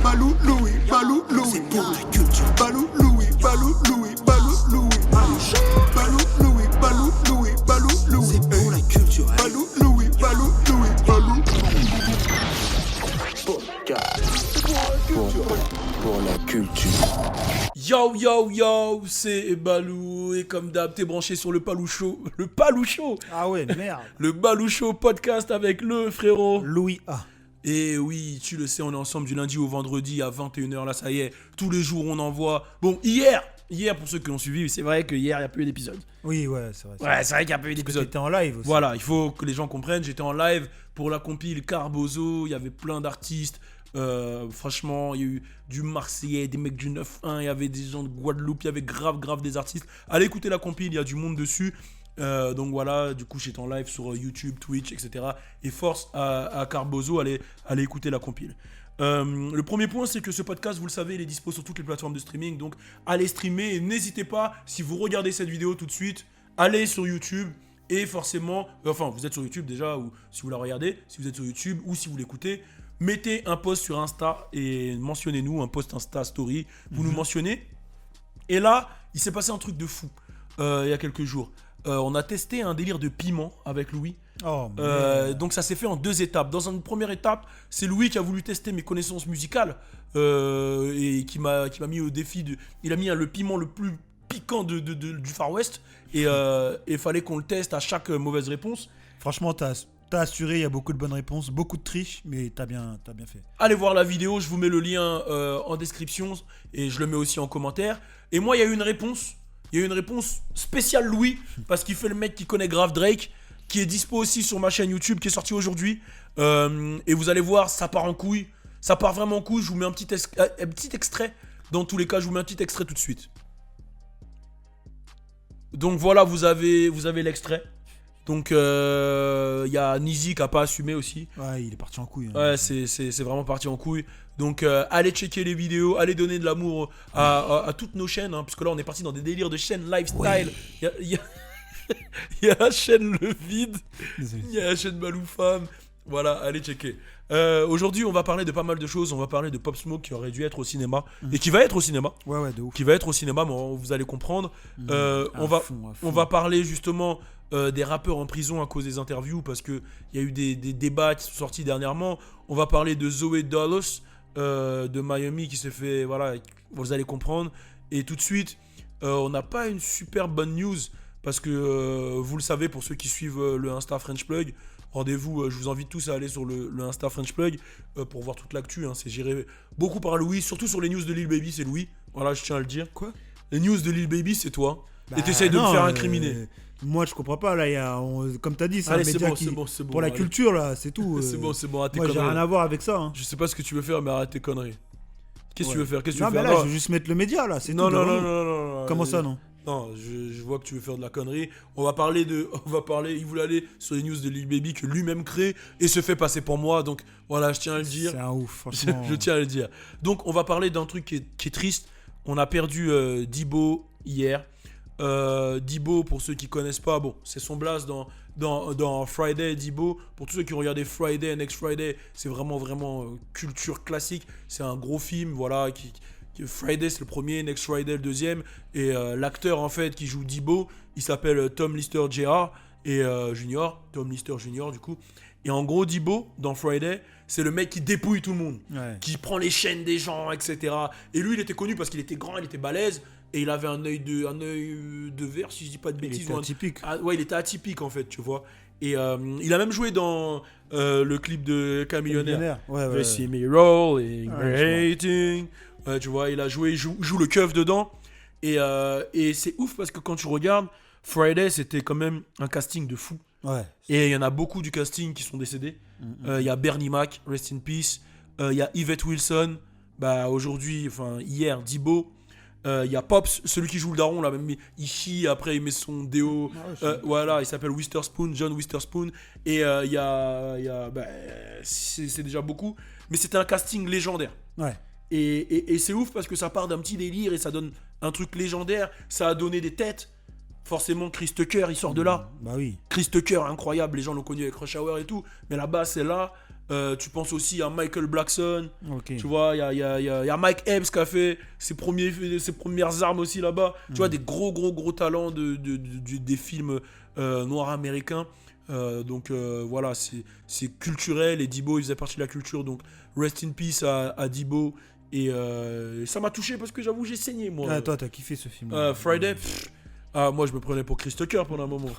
Balou Louis, Balou Louis. C'est pour la culture. Balou Louis, Balou Louis, Balou Louis. Balou Louis, Balou Louis, Balou Louis. C'est pour la culture. Balou Louis, Balou Louis, Balou Pour la culture. Yo yo yo, c'est Balou et comme d'hab t'es branché sur le Palou Show. Le Palou Show. Ah ouais, merde. Le Balou Show podcast avec le frérot Louis A. Et oui, tu le sais, on est ensemble du lundi au vendredi à 21h, là ça y est, tous les jours on envoie. Bon, hier pour ceux qui ont suivi, c'est vrai que hier il n'y a pas eu d'épisode. Oui, ouais, c'est vrai. Ouais, c'est vrai qu'il n'y a pas eu d'épisode. T'étais en live aussi. Voilà, il faut que les gens comprennent, j'étais en live pour la compile Carbozo, il y avait plein d'artistes. Franchement, il y a eu du Marseillais, des mecs du 9-1, il y avait des gens de Guadeloupe, il y avait grave des artistes. Allez écouter la compile, il y a du monde dessus. Donc voilà, du coup j'étais en live sur YouTube, Twitch, etc. Et force à Carbozo, allez écouter la compile. Le premier point, c'est que ce podcast, vous le savez, il est dispo sur toutes les plateformes de streaming. Donc allez streamer et n'hésitez pas, si vous regardez cette vidéo tout de suite, allez sur YouTube. Et forcément, enfin vous êtes sur YouTube déjà, ou si vous la regardez, si vous êtes sur YouTube ou si vous l'écoutez, mettez un post sur Insta et mentionnez-nous, un post Insta Story, vous nous mentionnez. Et là, il s'est passé un truc de fou il y a quelques jours. On a testé un délire de piment avec Louis. Donc ça s'est fait en 2 étapes. Dans une première étape, c'est Louis qui a voulu tester mes connaissances musicales et qui m'a mis au défi de... Il a mis le piment le plus piquant du Far West et il fallait qu'on le teste à chaque mauvaise réponse. Franchement, t'as assuré, il y a beaucoup de bonnes réponses, beaucoup de triches, mais t'as bien fait. Allez voir la vidéo, je vous mets le lien en description et je le mets aussi en commentaire. Et moi, il y a eu une réponse. Il y a eu une réponse spéciale Louis, parce qu'il fait le mec qui connaît grave Drake, qui est dispo aussi sur ma chaîne YouTube, qui est sorti aujourd'hui. Et vous allez voir, ça part en couille. Ça part vraiment en couille. Je vous mets un petit extrait. Dans tous les cas, je vous mets un petit extrait tout de suite. Donc voilà, vous avez l'extrait. Donc il y a Nizi qui n'a pas assumé aussi. Ouais, il est parti en couille. Ouais, c'est vraiment parti en couille. Donc allez checker les vidéos, allez donner de l'amour à toutes nos chaînes, hein, puisque là on est parti dans des délires de chaînes lifestyle. Oui. Il y a la chaîne Le Vide, il y a la chaîne Balou Femme. Voilà, allez checker. Aujourd'hui on va parler de pas mal de choses. On va parler de Pop Smoke qui aurait dû être au cinéma et qui va être au cinéma. Ouais, de ouf. Qui va être au cinéma, mais vous allez comprendre. On va parler justement des rappeurs en prison à cause des interviews, parce qu'il y a eu des débats qui sont sortis dernièrement. On va parler de Zoé Dallas de Miami qui s'est fait, voilà, vous allez comprendre. Et tout de suite, on n'a pas une super bonne news, parce que vous le savez, pour ceux qui suivent le Insta French Plug, rendez-vous, je vous invite tous à aller sur le Insta French Plug pour voir toute l'actu, hein. C'est géré beaucoup par Louis, surtout sur les news de Lil Baby, c'est Louis. Voilà, je tiens à le dire. Quoi ? Les news de Lil Baby, c'est toi. Et t'essayes de me faire incriminer. Moi, je comprends pas. Là, comme t'as dit, c'est un média c'est bon. pour la culture, là, c'est tout. C'est bon, arrête tes moi, conneries. j'ai rien à voir avec ça. Hein. Je sais pas ce que tu veux faire, mais arrête tes conneries. Qu'est-ce que tu veux faire ? Non, mais là, je veux juste mettre le média, là, c'est tout. Non. Comment ça, non ? Non, je vois que tu veux faire de la connerie. Il voulait aller sur les news de Lil Baby que lui-même crée et se fait passer pour moi. Donc voilà, je tiens à le dire. C'est un ouf, franchement. Je tiens à le dire. Donc on va parler d'un truc qui est triste. On a perdu Dibo hier. Dibo, pour ceux qui connaissent pas, bon, c'est son blast dans Friday. Dibo, pour tous ceux qui ont regardé Friday, Next Friday, c'est vraiment culture classique. C'est un gros film, voilà, Friday c'est le premier, Next Friday le deuxième, et l'acteur en fait qui joue Dibo, il s'appelle Tom Lister Jr. et Tom Lister Jr. du coup. Et en gros, Dibo dans Friday, c'est le mec qui dépouille tout le monde, qui prend les chaînes des gens, etc. Et lui, il était connu parce qu'il était grand, il était balèze. Et il avait un œil de verre, si je dis pas de bêtises. Il était atypique. Ouais, il était atypique en fait, tu vois. Et il a même joué dans le clip de Camillionnaire. Ouais. See me rolling, waiting. Tu vois, il joue le keuf dedans. Et c'est ouf parce que quand tu regardes, Friday, c'était quand même un casting de fou. Ouais. Et il y en a beaucoup du casting qui sont décédés. Il y a Bernie Mac, rest in peace. Il y a Yvette Wilson. Hier, Dibo. Il y a Pops, celui qui joue le daron, là, même il chie, après il met son déo. Voilà, il s'appelle John Witherspoon. Et c'est déjà beaucoup. Mais c'était un casting légendaire. Ouais. Et c'est ouf parce que ça part d'un petit délire et ça donne un truc légendaire. Ça a donné des têtes. Forcément, Chris Tucker, il sort de là. Bah oui. Chris Tucker, incroyable. Les gens l'ont connu avec Rush Hour et tout. Mais la base, c'est là. Tu penses aussi à Michael Blackson. Ok. Tu vois, il y a Mike Epps qui a fait ses premières armes aussi là-bas. Tu vois, des gros talents des films noirs américains. Donc voilà, c'est culturel et Debo, il faisait partie de la culture. Donc rest in peace à Debo. Et ça m'a touché parce que j'avoue, j'ai saigné moi. Ah, toi, t'as kiffé ce film. Friday, moi je me prenais pour Chris Tucker pendant un moment.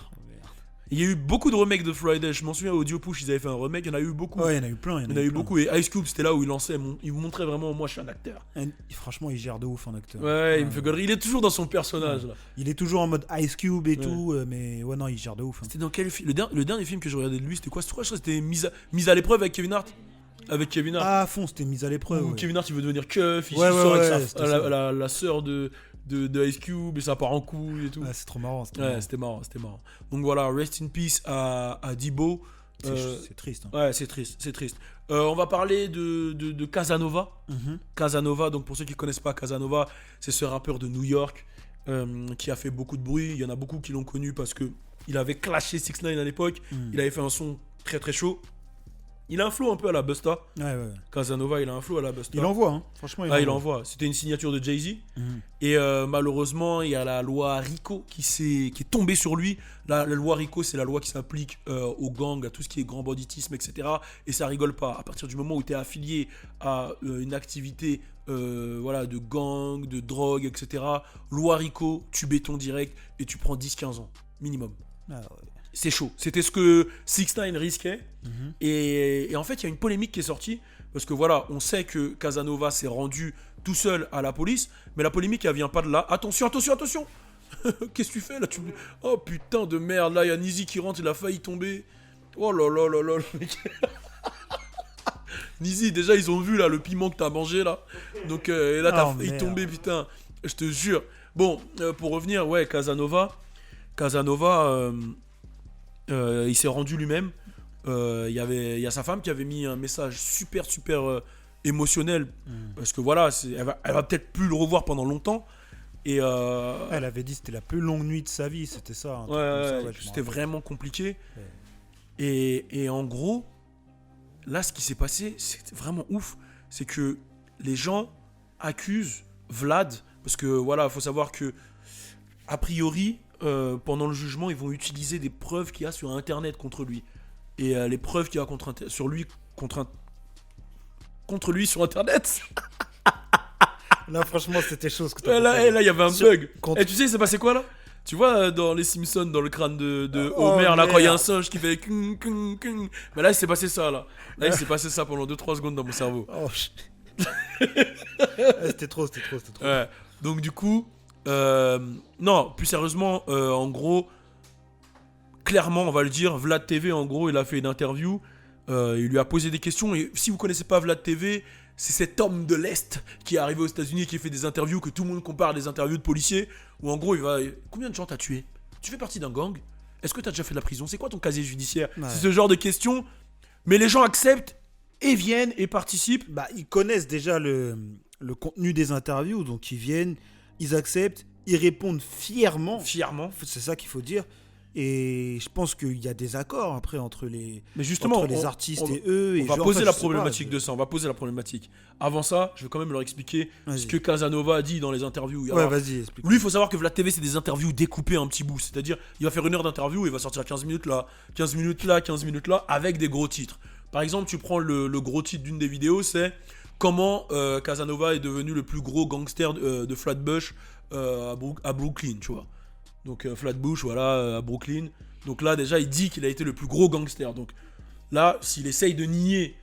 Il y a eu beaucoup de remakes de Friday. Je m'en souviens, Audio Push, ils avaient fait un remake. Il y en a eu beaucoup. Ouais, il y en a eu plein. Il y en a eu beaucoup. Et Ice Cube, c'était là où il lançait. Il vous montrait vraiment, moi je suis un acteur. Et franchement, il gère de ouf en acteur. Ouais, il me fait gaulerie. Il est toujours dans son personnage là. Il est toujours en mode Ice Cube et tout, mais ouais, non, il gère de ouf. C'était dans quel film le dernier film que j'ai regardé de lui, c'était quoi? Je crois que c'était mise à l'épreuve avec Kevin Hart. Avec Kevin Hart. Ah, à fond, c'était mise à l'épreuve. Où Ouais. Kevin Hart il veut devenir keuf, il Ouais, sort ouais, avec c'était ça. la sœur de Ice Cube et ça part en couille et tout. Ouais, c'est trop marrant. Ouais, c'était marrant. Donc voilà, rest in peace à Debo. C'est triste. Hein. Ouais, c'est triste. On va parler de Casanova. Mhm. Casanova, donc pour ceux qui ne connaissent pas Casanova, c'est ce rappeur de New York qui a fait beaucoup de bruit. Il y en a beaucoup qui l'ont connu parce qu'il avait clashé 6ix9ine à l'époque. Il avait fait un son très très chaud. Il a un flow un peu à la Busta. Ouais. Casanova, il a un flow à la Busta. Il envoie, hein. Franchement, Il envoie. C'était une signature de Jay-Z. Mhm. Et malheureusement, il y a la loi RICO qui est tombée sur lui. La loi RICO, c'est la loi qui s'applique aux gangs, à tout ce qui est grand banditisme, etc. Et ça rigole pas. À partir du moment où tu es affilié à une activité voilà, de gang, de drogue, etc., loi RICO, tu béton direct et tu prends 10-15 ans minimum. Ah, ouais. C'est chaud. C'était ce que 6ix9ine risquait. Mhm. Et en fait, il y a une polémique qui est sortie. Parce que voilà, on sait que Casanova s'est rendu tout seul à la police. Mais la polémique, elle vient pas de là. Attention Qu'est-ce que tu fais là? Oh putain de merde. Là, il y a Nizi qui rentre, il a failli tomber. Oh là là là là. Le mec. Nizi, déjà, ils ont vu là le piment que t'as mangé là. Donc et là, t'as failli tomber, putain. Je te jure. Bon, pour revenir, ouais, Casanova, il s'est rendu lui-même. Il y a sa femme qui avait mis un message super émotionnel parce que voilà, elle va peut-être plus le revoir pendant longtemps. Et Elle avait dit que c'était la plus longue nuit de sa vie, c'était ça. Un truc ouais, comme ça, c'était vraiment compliqué. Ouais. Et en gros, là, ce qui s'est passé, c'est vraiment ouf. C'est que les gens accusent Vlad parce que voilà, faut savoir que a priori, pendant le jugement, ils vont utiliser des preuves qu'il y a sur Internet contre lui. Et les preuves qu'il y a contre lui sur Internet. Là, franchement, c'était chaud ce que Là, il y avait un bug. Contre- Et tu sais, c'est passé quoi là? Tu vois, dans les Simpsons, dans le crâne de Oh, Homer, là, merde. quand il y a un singe qui fait kung, kung, kung. Mais là, il s'est passé ça, là. Là, il s'est passé ça pendant 2-3 secondes dans mon cerveau. Oh, c'était trop. Ouais. Donc, du coup, non, plus sérieusement, en gros, clairement, on va le dire, Vlad TV, en gros, il a fait une interview. Il lui a posé des questions. Et si vous connaissez pas Vlad TV, c'est cet homme de l'Est qui est arrivé aux États-Unis et qui fait des interviews que tout le monde compare à des interviews de policiers. Où en gros, il va. Combien de gens t'as tué? Tu fais partie d'un gang? Est-ce que t'as déjà fait de la prison? C'est quoi ton casier judiciaire? Ouais. C'est ce genre de questions. Mais les gens acceptent et viennent et participent. Bah, ils connaissent déjà le contenu des interviews, donc ils viennent, ils acceptent, ils répondent fièrement. C'est ça qu'il faut dire. Et je pense qu'il y a des accords après entre les, Mais justement, artistes et eux. On va poser la problématique de ça. On va poser la problématique. Avant ça, je vais quand même leur expliquer ce que Casanova a dit dans les interviews. Ouais, vas-y, explique. Lui, il faut savoir que Vlad TV, c'est des interviews découpées en petits bouts. C'est-à-dire, il va faire une heure d'interview et il va sortir 15 minutes là, 15 minutes là, 15 minutes là, avec des gros titres. Par exemple, tu prends le gros titre d'une des vidéos, c'est comment Casanova est devenu le plus gros gangster de Flatbush à Brooklyn, tu vois. Donc Flatbush, voilà, à Brooklyn. Donc là, déjà, il dit qu'il a été le plus gros gangster. Donc là, s'il essaye de nier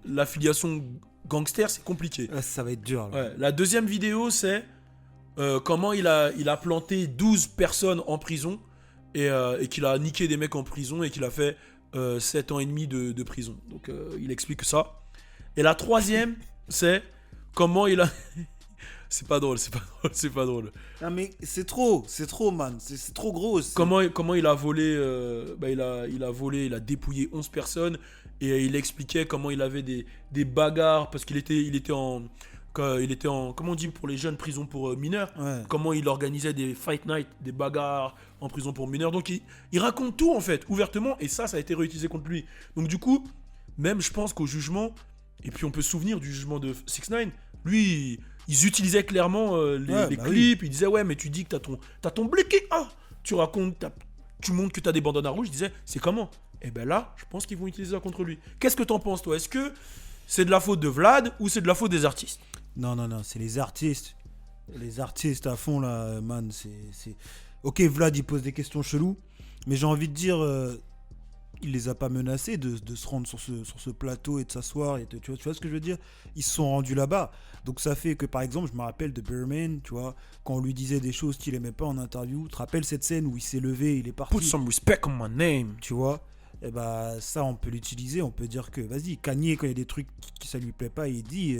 l'affiliation gangster, c'est compliqué. Là, ça va être dur. Là. Ouais. La deuxième vidéo, c'est comment il a planté 12 personnes en prison et qu'il a niqué des mecs en prison et qu'il a fait 7 ans et demi de prison. Donc il explique ça. Et la troisième, c'est comment il a... C'est pas drôle. Non, mais c'est trop, man. C'est trop gros. Comment il a volé, il a dépouillé 11 personnes et il expliquait comment il avait des bagarres parce qu'il était en... quand il était en, comment on dit pour les jeunes, prison pour mineurs, Ouais. comment il organisait des fight night, des bagarres en prison pour mineurs. Donc il raconte tout en fait, ouvertement, et ça a été réutilisé contre lui. Donc du coup, même je pense qu'au jugement, et puis on peut se souvenir du jugement de 6ix9ine, lui, ils utilisaient clairement les clips, ils disaient ouais mais tu dis que t'as ton bliqué, tu racontes, tu montres que t'as des bandanas rouges, ils disaient c'est comment? Et ben là, je pense qu'ils vont utiliser ça contre lui. Qu'est-ce que t'en penses toi? Est-ce que c'est de la faute de Vlad ou c'est de la faute des artistes? Non, c'est les artistes. Les artistes à fond, là, man. C'est... Ok, Vlad, il pose des questions cheloues, mais j'ai envie de dire, il les a pas menacés de se rendre sur ce plateau et de s'asseoir. Tu vois ce que je veux dire? Ils se sont rendus là-bas. Donc ça fait que, par exemple, je me rappelle de Birdman, tu vois, quand on lui disait des choses qu'il aimait pas en interview. Tu te rappelles cette scène où il s'est levé, il est parti? Put some respect on my name. Tu vois? Et bah ça on peut l'utiliser, on peut dire que vas-y, Kanye quand il y a des trucs qui ça lui plaît pas, il dit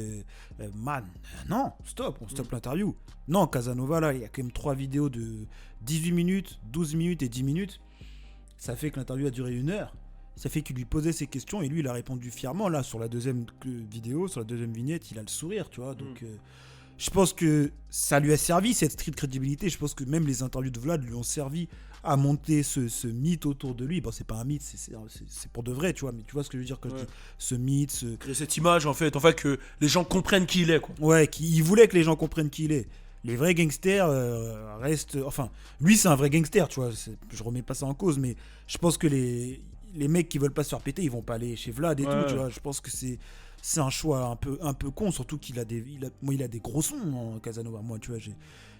man, non, stop, on stoppe l'interview. Non, Casanova là, il y a quand même 3 vidéos de 18 minutes, 12 minutes et 10 minutes. Ça fait que l'interview a duré 1 heure. Ça fait qu'il lui posait ses questions et lui il a répondu fièrement. Là sur la deuxième vidéo, sur la deuxième vignette, il a le sourire, tu vois. Donc je pense que ça lui a servi cette street crédibilité. Je pense que même les interviews de Vlad lui ont servi à monter ce mythe autour de lui. Bon, c'est pas un mythe, c'est pour de vrai, tu vois. Mais tu vois ce que je veux dire quand je dis ce mythe, créer cette image en fait que les gens comprennent qui il est, quoi. Ouais, il voulait que les gens comprennent qui il est. Les vrais gangsters restent. Enfin, lui c'est un vrai gangster, tu vois. Je remets pas ça en cause, mais je pense que les mecs qui veulent pas se faire péter, ils vont pas aller chez Vlad et tout, tu vois. Je pense que c'est un choix un peu con, surtout qu'il a des gros sons en Casanova. Moi, tu vois,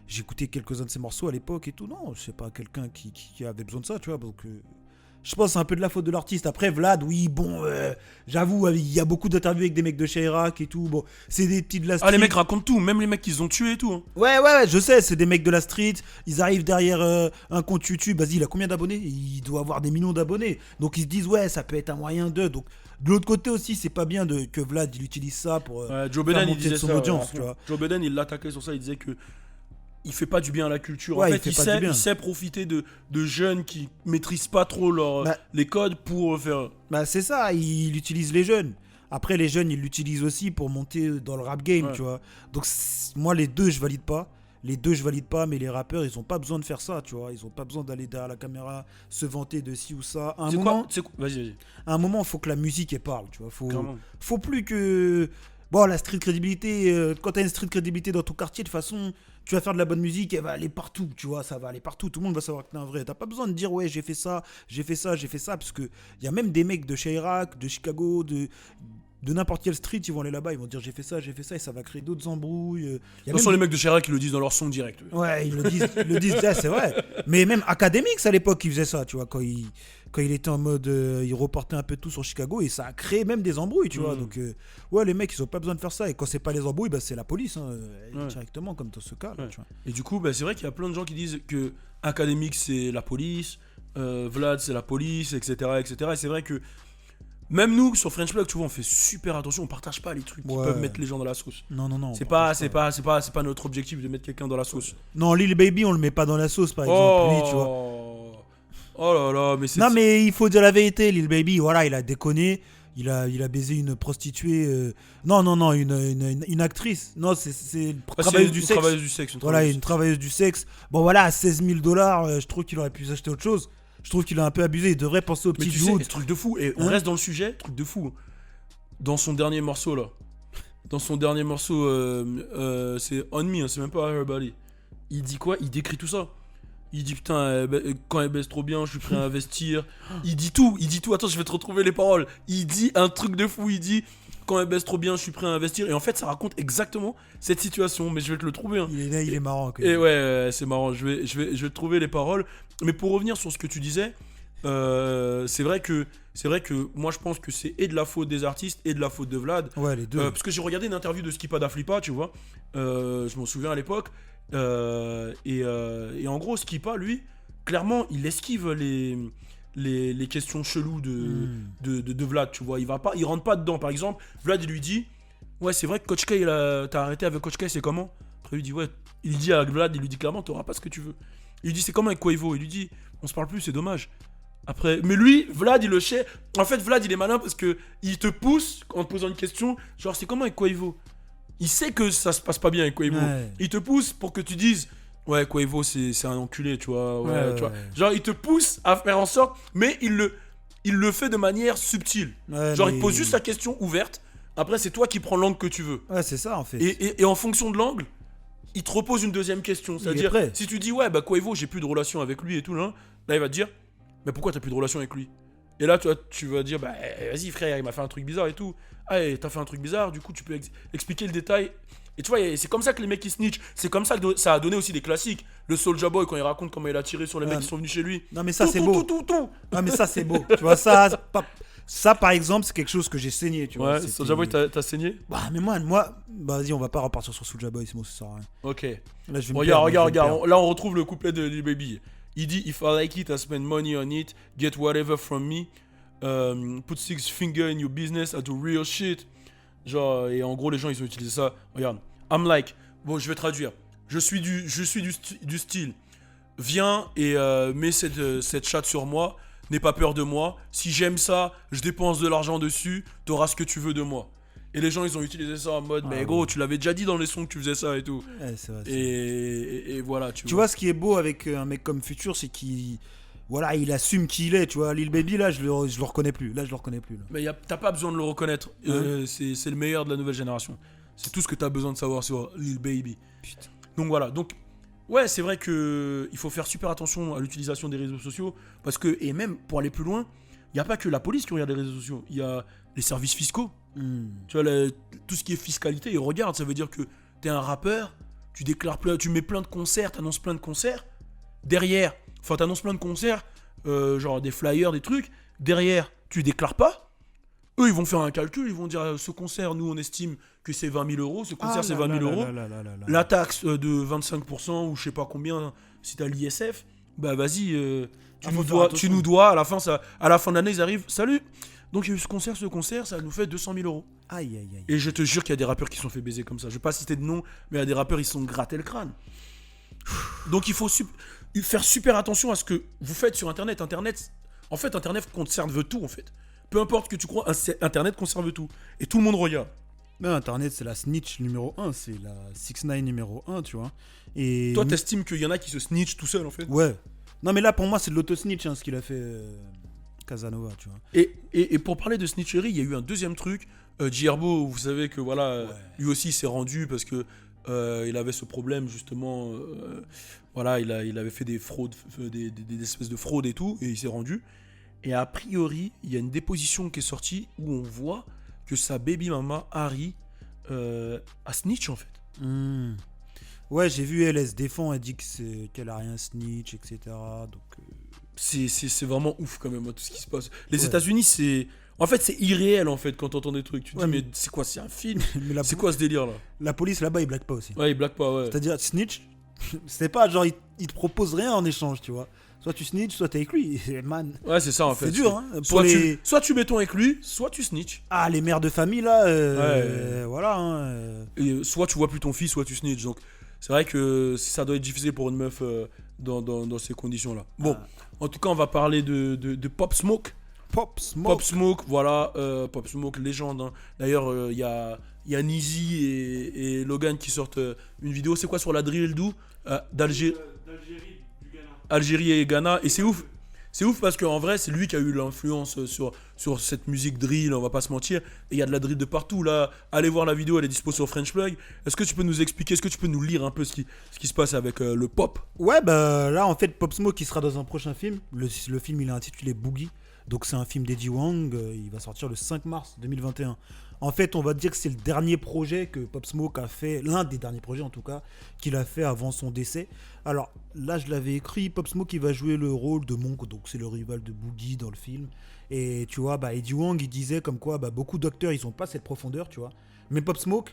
j'ai écouté quelques-uns de ses morceaux à l'époque et tout. Non, c'est pas quelqu'un qui avait besoin de ça, tu vois. Donc, je pense que c'est un peu de la faute de l'artiste. Après, Vlad, oui, bon, j'avoue, il y a beaucoup d'interviews avec des mecs de Chirac et tout. Bon, c'est des petits de la street. Ah, les mecs racontent tout, même les mecs qu'ils ont tués et tout. Hein. Ouais, je sais, c'est des mecs de la street. Ils arrivent derrière un compte YouTube. Vas-y, il a combien d'abonnés? Il doit avoir des millions d'abonnés. Donc, ils se disent, ouais, ça peut être un moyen de. Donc, de l'autre côté aussi, c'est pas bien que Vlad il utilise ça pour Joe Budden, il disait son ça, audience, tu vois. Joe Budden, il l'attaquait sur ça, il disait que il fait pas du bien à la culture. Ouais, en fait, il sait profiter de jeunes qui maîtrisent pas trop les codes pour faire. Bah c'est ça, il utilise les jeunes. Après les jeunes, il l'utilisent aussi pour monter dans le rap game, tu vois. Donc moi les deux, je valide pas. Mais les rappeurs, ils ont pas besoin de faire ça, tu vois. Ils ont pas besoin d'aller derrière la caméra, se vanter de ci ou ça. À un moment, Vas-y. À un moment, faut que la musique elle parle, tu vois. Faut plus que bon, la street crédibilité, quand t'as une street crédibilité dans ton quartier, de toute façon, tu vas faire de la bonne musique, elle va aller partout, tu vois, ça va aller partout, tout le monde va savoir que t'es un vrai. T'as pas besoin de dire, ouais, j'ai fait ça, parce que il y a même des mecs de Chirac, de Chicago, de n'importe quelle street, ils vont aller là-bas, ils vont dire j'ai fait ça, et ça va créer d'autres embrouilles. Ce sont les mecs de Chirac qui le disent dans leur son direct. Ouais, ils le disent, c'est vrai. Mais même Academics à l'époque, il faisait ça, tu vois, quand il était en mode, il reportait un peu tout sur Chicago et ça a créé même des embrouilles, tu vois. Donc, ouais, les mecs, ils ont pas besoin de faire ça. Et quand c'est pas les embrouilles, bah, c'est la police, directement, comme dans ce cas. Là, tu vois. Et du coup, bah, c'est vrai qu'il y a plein de gens qui disent que Academics, c'est la police, Vlad, c'est la police, etc. Et c'est vrai que même nous, sur French Plug, tu vois, on fait super attention, on partage pas les trucs qui peuvent mettre les gens dans la sauce. Non. C'est pas notre objectif de mettre quelqu'un dans la sauce. Non, Lil Baby, on le met pas dans la sauce, par exemple. Lui, tu vois. Oh là là, mais c'est. Non, mais il faut dire la vérité, Lil Baby, voilà, il a déconné. Il a baisé une prostituée. Non, une actrice. Non, c'est une travailleuse du sexe. Voilà, une travailleuse du sexe. Bon, voilà, à $16,000, je trouve qu'il aurait pu s'acheter autre chose. Je trouve qu'il a un peu abusé. Il devrait penser au petit Jude. Truc de fou. Et on reste dans le sujet, truc de fou. Dans son dernier morceau, là. C'est On Me, hein, c'est même pas Her Body. Il dit quoi? Il décrit tout ça. Il dit putain, quand elle baisse trop bien, je suis prêt à investir. Il dit tout. Attends, je vais te retrouver les paroles. Il dit un truc de fou. Il dit quand elle baisse trop bien, je suis prêt à investir. Et en fait, ça raconte exactement cette situation. Mais je vais te le trouver. Hein. Il est marrant. Et ouais, c'est marrant. Je vais te trouver les paroles. Mais pour revenir sur ce que tu disais, c'est vrai que moi je pense que c'est et de la faute des artistes et de la faute de Vlad. Ouais, les deux. Parce que j'ai regardé une interview de Skipa Da Flippa, tu vois. Je m'en souviens à l'époque. Et en gros, Skipa, lui, clairement, il esquive les questions cheloues de Vlad, tu vois. Il rentre pas dedans. Par exemple, Vlad, il lui dit ouais, c'est vrai que Coach K, t'as arrêté avec Coach K, c'est comment? Après, il dit ouais. Il dit à Vlad, il lui dit clairement, t'auras pas ce que tu veux. Il lui dit c'est comment avec Quavo? Il lui dit on se parle plus, c'est dommage. Après, mais lui, Vlad, il le sait. En fait, Vlad, il est malin parce que il te pousse en te posant une question, genre c'est comment avec Quavo? Il sait que ça se passe pas bien avec Quavo. Ouais. Il te pousse pour que tu dises ouais, Quavo c'est un enculé, tu vois. Ouais, tu vois. Ouais. Genre, il te pousse à faire en sorte, mais il le fait de manière subtile. Ouais, Genre, mais- il pose juste la question ouverte. Après, c'est toi qui prends l'angle que tu veux. Ouais, c'est ça en fait. Et en fonction de l'angle, il te repose une deuxième question. C'est-à-dire, prêt. si tu dis ouais, bah Quavo, j'ai plus de relation avec lui et tout, là il va te dire mais pourquoi t'as plus de relation avec lui? Et là, toi, tu vas dire bah vas-y, frère, il m'a fait un truc bizarre et tout. Ah, et t'as fait un truc bizarre, du coup, tu peux expliquer le détail. Et tu vois, c'est comme ça que les mecs qui snitch. C'est comme ça que ça a donné aussi des classiques. Le Soulja Boy, quand il raconte comment il a tiré sur les mecs qui sont venus chez lui. Non mais ça Tout, c'est tout, beau. tout. Non mais ça c'est beau. Tu vois ça par exemple c'est quelque chose que j'ai saigné. Tu vois. Ouais, C'était- Soulja Boy, t'as saigné? Bah mais moi, bah, vas-y on va pas repartir sur Soulja Boy, sinon ça sert à rien. Ok. Là je vais me Regarde, perdre, regarde. Là, on retrouve le couplet de Lil Baby. Il dit If I like it, I spend money on it. Get whatever from me. Put six fingers in your business. I do real shit. Genre, et en gros, les gens, ils ont utilisé ça. Regarde. I'm like. Bon, je vais traduire. Je suis du style. Viens et mets cette chatte sur moi. N'aie pas peur de moi. Si j'aime ça, je dépense de l'argent dessus. T'auras ce que tu veux de moi. Et les gens, ils ont utilisé ça en mode, mais gros, tu l'avais déjà dit dans les sons que tu faisais ça et tout. Ouais, c'est vrai, Et voilà, Tu vois, ce qui est beau avec un mec comme Future, c'est qu'il voilà, il assume qui il est, tu vois. Lil Baby, là, je le reconnais plus. Là. Mais t'as pas besoin de le reconnaître. C'est le meilleur de la nouvelle génération. C'est tout ce que t'as besoin de savoir sur Lil Baby. Putain. Donc voilà. Donc, ouais, c'est vrai que il faut faire super attention à l'utilisation des réseaux sociaux. Parce que, et même pour aller plus loin, il n'y a pas que la police qui regarde les réseaux sociaux. Il y a les services fiscaux. Tu vois, tout ce qui est fiscalité, ils regardent. Ça veut dire que t'es un rappeur, tu mets plein de concerts, t'annonces plein de concerts. Derrière, enfin, t'annonces plein de concerts, genre des flyers, des trucs. Derrière, tu déclares pas. Eux, ils vont faire un calcul. Ils vont dire ce concert, nous, on estime que c'est 20 000 euros. Ce concert, c'est 20 000 euros. La taxe de 25% ou je sais pas combien, si t'as l'ISF, bah vas-y, tu nous dois. À la fin de l'année, ils arrivent. Salut! Donc il y a eu ce concert, ça nous fait 200 000 euros. Aïe. Et je te jure qu'il y a des rappeurs qui se sont fait baiser comme ça. Je vais pas citer de nom, mais il y a des rappeurs, ils se sont grattés le crâne. Donc il faut faire super attention à ce que vous faites sur Internet. Internet conserve tout en fait. Peu importe ce que tu crois, Internet conserve tout. Et tout le monde regarde. Mais Internet, c'est la snitch numéro 1, c'est la 6ix9ine numéro 1, tu vois. Et Toi, t'estimes qu'il y en a qui se snitch tout seul en fait? Ouais. Non, mais là, pour moi, c'est de l'auto-snitch, ce qu'il a fait Casanova, tu vois. Et pour parler de snitcherie, il y a eu un deuxième truc. J-Herbo, vous savez que voilà, lui aussi s'est rendu parce que il avait ce problème justement. Voilà, il avait fait des fraudes, des espèces de fraudes et tout, et il s'est rendu. Et a priori, il y a une déposition qui est sortie où on voit que sa baby mama, Harry, a snitch en fait. Ouais, j'ai vu, elle se défend, elle dit qu'elle a rien snitch, etc. Donc, c'est vraiment ouf quand même, tout ce qui se passe. Les États-Unis, c'est irréel en fait quand t'entends des trucs. Tu te dis, mais c'est quoi, c'est un film? C'est quoi ce délire là? La police là-bas, ils blaguent pas aussi. Ouais, ils blaguent pas, ouais. C'est-à-dire, snitch, c'est pas genre, il te propose rien en échange, tu vois. Soit tu snitch, soit t'es avec lui. Man. Ouais, c'est ça en fait. C'est dur, hein. Soit tu mets ton avec lui, soit tu snitch. Ah, les mères de famille là, voilà. Hein, Et soit tu vois plus ton fils, soit tu snitch. Donc c'est vrai que ça doit être difficile pour une meuf dans ces conditions-là. Bon, en tout cas, on va parler de Pop Smoke. Pop Smoke. Pop Smoke, voilà. Pop Smoke, légende. Hein. D'ailleurs, il y a Nizi et Logan qui sortent une vidéo. C'est quoi sur la drill d'où d'Algérie, du Ghana. Algérie et Ghana. Et c'est ouf. C'est ouf parce qu'en vrai, c'est lui qui a eu l'influence sur cette musique drill, on va pas se mentir. Et il y a de la drill de partout. Là, allez voir la vidéo, elle est dispo sur French Plug. Est-ce que tu peux nous expliquer, est-ce que tu peux nous lire un peu ce qui se passe avec le pop? Ouais, bah là, en fait, Pop Smoke, il sera dans un prochain film. Le film, il est intitulé Boogie. Donc, c'est un film d'Eddie Wang. Il va sortir le 5 mars 2021. En fait, on va dire que c'est le dernier projet que Pop Smoke a fait, l'un des derniers projets en tout cas, qu'il a fait avant son décès. Alors là, je l'avais écrit, Pop Smoke, il va jouer le rôle de Monk, donc c'est le rival de Boogie dans le film. Et tu vois, Eddie Wang, il disait comme quoi beaucoup d'acteurs, ils n'ont pas cette profondeur, tu vois. Mais Pop Smoke,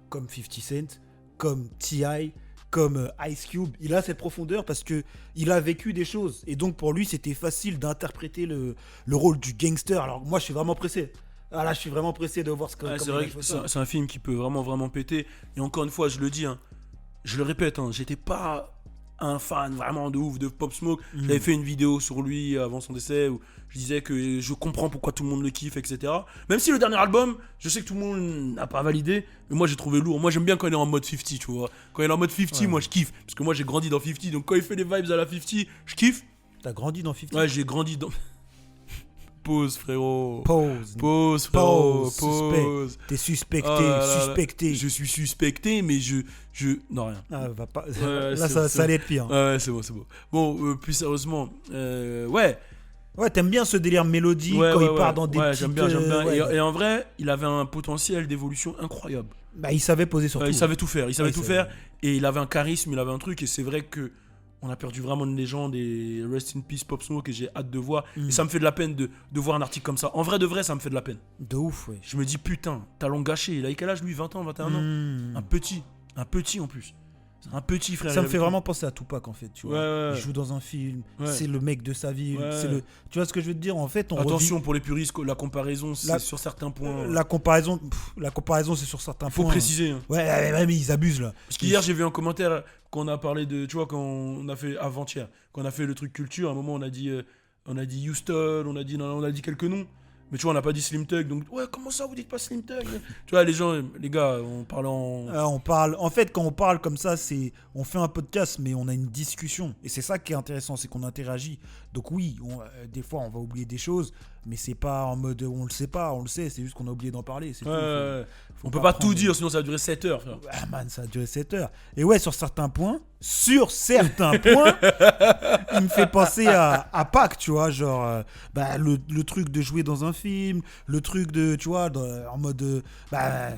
comme 50 Cent, comme T.I., comme Ice Cube, il a cette profondeur parce que il a vécu des choses. Et donc pour lui, c'était facile d'interpréter le rôle du gangster. Alors moi, je suis vraiment pressé. Ah là, je suis vraiment pressé de voir ce que. C'est vrai que c'est un film qui peut vraiment péter. Et encore une fois, je le dis, hein, je le répète, j'étais pas un fan vraiment de ouf de Pop Smoke. J'avais fait une vidéo sur lui avant son décès où je disais que je comprends pourquoi tout le monde le kiffe, etc. Même si le dernier album, je sais que tout le monde n'a pas validé, mais moi j'ai trouvé lourd. Moi j'aime bien quand il est en mode 50, tu vois. Quand il est en mode 50, moi je kiffe. Parce que moi j'ai grandi dans 50, donc quand il fait les vibes à la 50, je kiffe. T'as grandi dans 50? Ouais, j'ai grandi dans... Pause, frérot. Pause, frérot. suspect. Pause. T'es suspecté, Ah là là. suspecté. Je suis suspecté, mais je... Non, rien. Ah, va pas... Ouais, Là, ça allait être pire. Ouais, c'est bon. Bon, plus sérieusement, ouais. Ouais, t'aimes bien ce délire mélodique quand il part dans des petites... j'aime bien. ouais. Et en vrai, il avait un potentiel d'évolution incroyable. Bah, il savait poser sur tout. Il savait tout faire. tout faire. Et il avait un charisme, il avait un truc. Et c'est vrai que on a perdu vraiment une légende. Et rest in peace Pop Smoke. Et j'ai hâte de voir. Et ça me fait de la peine de voir un article comme ça. En vrai, de vrai, ça me fait de la peine. De ouf, ouais. Je me dis, putain, talent gâché. Il a quel âge lui? 20 ans, 21 ans. Un petit en plus. C'est un petit frère. Ça me fait vraiment penser à Tupac en fait, tu vois. Ouais. Il joue dans un film, Ouais. c'est le mec de sa ville, Ouais. c'est le... Tu vois ce que je veux te dire en fait, Attention pour les puristes, la comparaison, c'est sur certains points. La comparaison c'est sur certains Faut points. préciser. Hein. Ouais, mais ils abusent là. Parce qu'hier, j'ai vu un commentaire qu'on a parlé de, tu vois, quand on a fait avant-hier, quand on a fait le truc culture, à un moment on a dit Houston, on a dit quelques noms. Mais tu vois, on n'a pas dit Slim Thug, donc ouais, comment ça vous dites pas Slim Thug? Tu vois, les gars, on parle En fait, quand on parle comme ça, on fait un podcast, mais on a une discussion. Et c'est ça qui est intéressant, c'est qu'on interagit. Donc oui, des fois, on va oublier des choses, mais c'est pas en mode on le sait pas, on le sait, c'est juste qu'on a oublié d'en parler. C'est tout. On peut pas tout dire, sinon ça va durer 7 heures, frère. Ah man, ça a duré 7 heures. Et ouais, sur certains points, il me fait penser à Pâques, tu vois, genre le truc de jouer dans un film, le truc de, tu vois, en mode...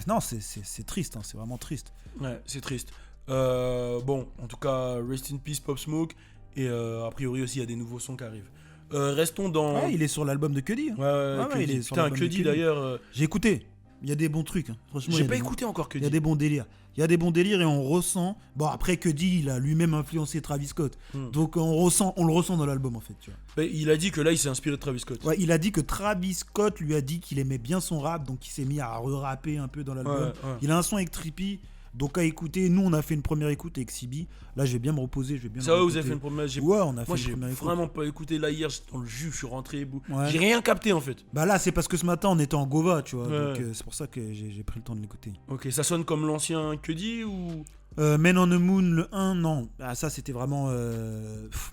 non, c'est triste, hein, c'est vraiment triste. Ouais, c'est triste. Bon, en tout cas, rest in peace Pop Smoke, et a priori aussi, il y a des nouveaux sons qui arrivent. Restons dans... Ouais, il est sur l'album de Cudi. Ouais, il est sur putain, l'album de Cudi d'ailleurs... J'ai écouté. Il y a des bons trucs. Hein. Franchement, J'ai pas écouté encore Cudi. Il y a des bons délires. Il y a des bons délires et on ressent. Bon, après Cudi, il a lui-même influencé Travis Scott. Donc on le ressent dans l'album en fait. Tu vois. Mais il a dit que là, il s'est inspiré de Travis Scott. Ouais, il a dit que Travis Scott lui a dit qu'il aimait bien son rap, donc il s'est mis à re-rapper un peu dans l'album. Ouais. Il a un son avec Trippy. Donc à écouter, nous on a fait une première écoute avec Sibi. Là je vais bien me reposer, Ça va, vous avez fait une première écoute? Ouais, on a fait Moi une j'ai première écoute. vraiment pas écouté là hier, j'étais dans le jus, je suis rentré. Ouais. J'ai rien capté en fait. Bah là c'est parce que ce matin on était en Gova, tu vois. Ouais. Donc c'est pour ça que j'ai pris le temps de l'écouter. Ok, ça sonne comme l'ancien Cudi ou... Men on the Moon, le 1, non. Ah, ça c'était vraiment...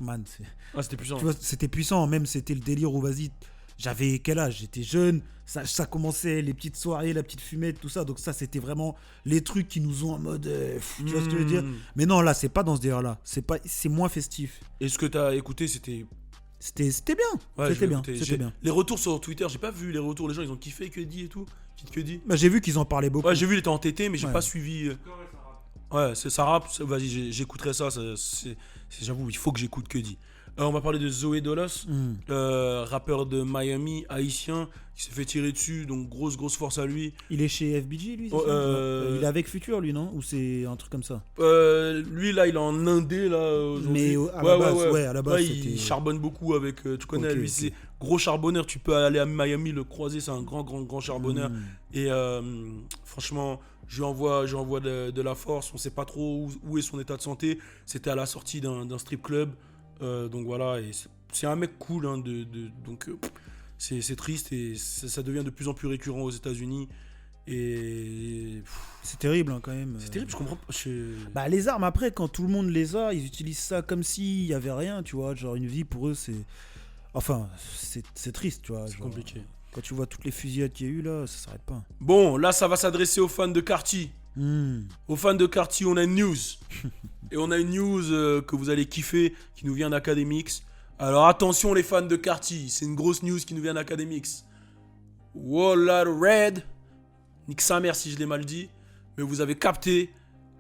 man, c'était puissant. tu vois, c'était puissant, même c'était le délire où vas-y... J'avais quel âge? J'étais jeune, ça commençait, les petites soirées, la petite fumette, tout ça. Donc ça, c'était vraiment les trucs qui nous ont en mode... tu vois ce que je veux dire? Mais non, là, c'est pas dans ce délire-là. C'est moins festif. Et ce que t'as écouté, c'était... C'était bien. Ouais, c'était bien. Les retours sur Twitter, j'ai pas vu les retours. Les gens, ils ont kiffé Cudi et tout. Petite Cudi. Bah, j'ai vu qu'ils en parlaient beaucoup. Ouais, j'ai vu, il était entêté, mais j'ai Ouais. pas suivi... Ouais, c'est ça rap. Vas-y, j'écouterai ça. J'avoue, il faut que j'écoute Cudi. On va parler de Zoé Dolos, rappeur de Miami, haïtien, qui s'est fait tirer dessus, donc grosse force à lui. Il est chez FBG, lui, c'est ça? Il est avec Future, lui, non? Ou c'est un truc comme ça? Lui, là, il est en indé, là, aujourd'hui. Mais à la base, c'était... il charbonne beaucoup avec... tu connais, Ok, lui, ok. c'est gros charbonneur. Tu peux aller à Miami, le croiser, c'est un grand charbonneur. Et franchement... Je lui envoie de la force. On sait pas trop où est son état de santé. C'était à la sortie d'un strip club. Donc voilà, et c'est un mec cool. Hein, donc c'est triste et ça devient de plus en plus récurrent aux États-Unis. Et C'est terrible hein, quand même. c'est terrible, je comprends pas. Bah les armes après, quand tout le monde les a, ils utilisent ça comme s'il y avait rien, tu vois. Genre une vie pour eux, c'est... Enfin, c'est triste, tu vois. C'est compliqué. Quand tu vois toutes les fusillades qu'il y a eu là, ça s'arrête pas. Bon, là, ça va s'adresser aux fans de Carti. Aux fans de Carti, on a une news. Et on a une news que vous allez kiffer, qui nous vient d'Academix. Alors attention les fans de Carti, c'est une grosse news qui nous vient d'Academix. Walla Red, nique sa mère si je l'ai mal dit, mais vous avez capté,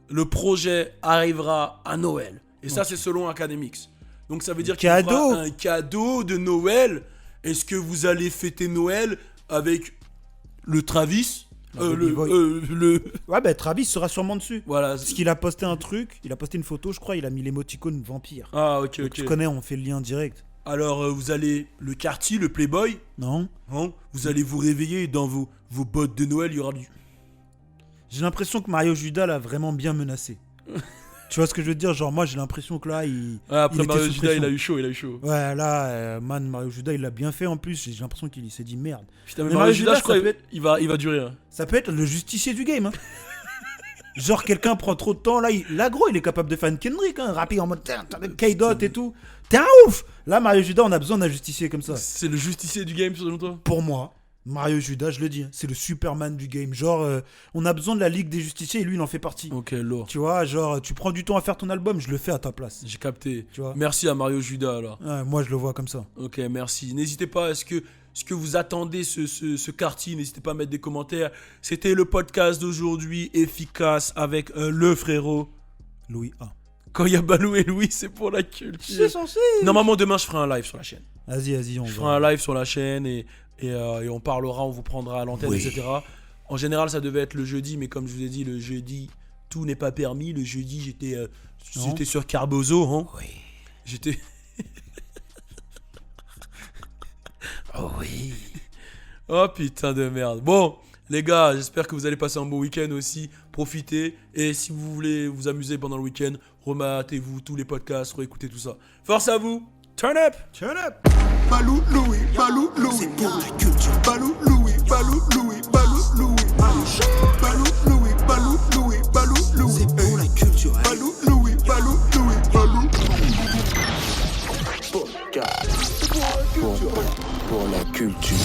le projet arrivera à Noël. Et ça, c'est selon Academix. Donc ça veut dire qu'il y aura un cadeau de Noël. Est-ce que vous allez fêter Noël avec le Travis Ouais, bah Travis sera sûrement dessus. Voilà. Parce qu'il a posté un truc, il a posté une photo, je crois, il a mis l'émoticône vampire. Ah, ok. Tu connais, on fait le lien direct. Alors, vous allez, le Carti, le Playboy, Non. Vous allez vous réveiller dans vos bottes de Noël, il y aura du... J'ai l'impression que Mario Juda l'a vraiment bien menacé. Tu vois ce que je veux dire? Genre, moi, j'ai l'impression que là, Après il était Mario sous Juda, pression. il a eu chaud. Ouais, là, Mario Juda, il l'a bien fait en plus. J'ai l'impression qu'il s'est dit merde. Putain, mais Mais Mario Mario Juda, Juda, je crois, ça peut être- il va durer. Hein. Ça peut être le justicier du game. Hein. Genre, quelqu'un prend trop de temps. Là, gros, il est capable de faire une Kendrick, hein, rapide en mode K-Dot et tout. T'es un ouf! Là, Mario Juda, on a besoin d'un justicier comme ça. C'est le justicier du game, selon toi? Pour moi, Mario Juda, je le dis, hein, c'est le Superman du game. Genre, on a besoin de la Ligue des Justiciers et lui, il en fait partie. Ok, lourd. Tu vois, genre, tu prends du temps à faire ton album, je le fais à ta place. J'ai capté. Tu vois. Merci à Mario Juda, alors. Ouais, moi, je le vois comme ça. Ok, merci. N'hésitez pas, est-ce que vous attendez ce quartier? N'hésitez pas à mettre des commentaires. C'était le podcast d'aujourd'hui, efficace, avec le frérot. Louis A. Quand il y a Balou et Louis, c'est pour la culture. C'est censé. Normalement, demain, je ferai un live sur la chaîne. Vas-y, on Je va. ferai un live sur la chaîne et on parlera, on vous prendra à l'antenne, etc. En général, ça devait être le jeudi, mais comme je vous ai dit, le jeudi, tout n'est pas permis. Le jeudi, j'étais sur Carbozo. Hein. Oui. J'étais... Oh oui. Oh putain de merde. Bon, les gars, j'espère que vous allez passer un bon week-end aussi. Profitez. Et si vous voulez vous amuser pendant le week-end, rematez-vous tous les podcasts, réécoutez tout ça. Force à vous. Turn up. Turn up. Balou Louis, Balou Louis, c'est pour la culture. Balou Louis, Balou Louis, Balou Louis, Balou Louis, Balou Louis, Balou Louis, c'est pour la culture. Balou Louis, Balou Louis, Balou Pour la culture.